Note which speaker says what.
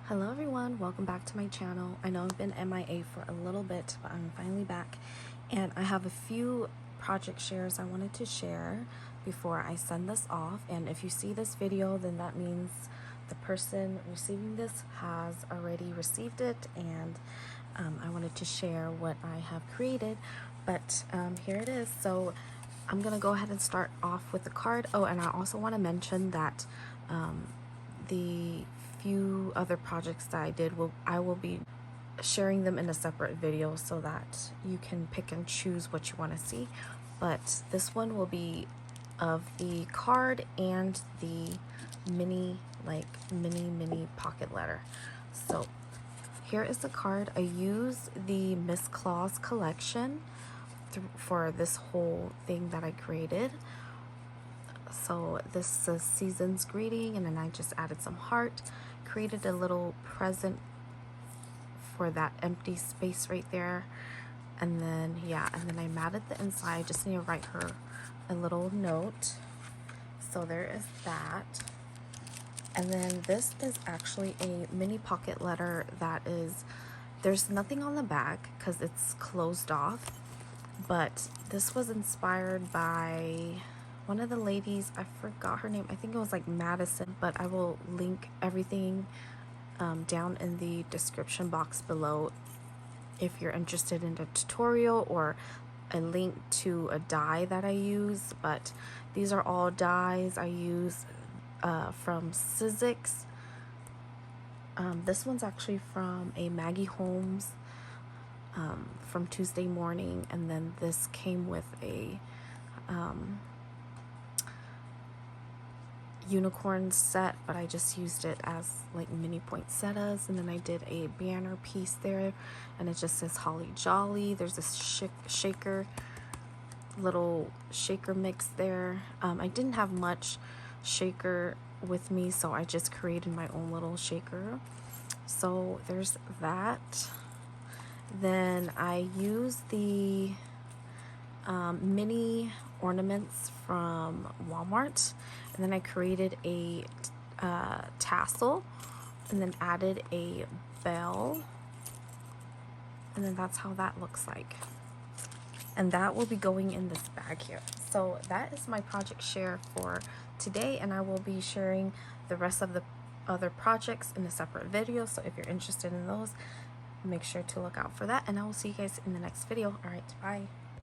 Speaker 1: Hello everyone, welcome back to my channel. I know I've been MIA for a little bit, but I'm finally back and I have a few project shares I wanted to share before I send this off. And if you see this video, then that means the person receiving this has already received it, and I wanted to share what I have created. But here it is. So I'm gonna go ahead and start off with the card. Oh, and I also want to mention that the few other projects that I did, I will be sharing them in a separate video so that you can pick and choose what you want to see. But this one will be of the card and the mini pocket letter. So here is the card. I use the Miss Claus collection for this whole thing that I created. So this is season's greeting, and then I just added some heart, created a little present for that empty space right there, and then I matted the inside. I just need to write her a little note. So there is that. And then this is actually a mini pocket letter that is, there's nothing on the back because it's closed off, but this was inspired by one of the ladies. I forgot her name. I think it was like Madison, but I will link everything down in the description box below if you're interested in the tutorial, or a link to a die that I use. But these are all dies I use from Sizzix. This one's actually from a Maggie Holmes from Tuesday Morning, and then this came with a unicorn set, but I just used it as like mini poinsettias. And then I did a banner piece there, and it just says Holly Jolly. There's this little shaker mix there. I didn't have much shaker with me, so I just created my own little shaker. So there's that. Then I used the mini ornaments from Walmart, and then I created a tassel, and then added a bell, and then that's how that looks like. And that will be going in this bag here. So that is my project share for today, and I will be sharing the rest of the other projects in a separate video. So if you're interested in those, make sure to look out for that, and I will see you guys in the next video. All right, bye.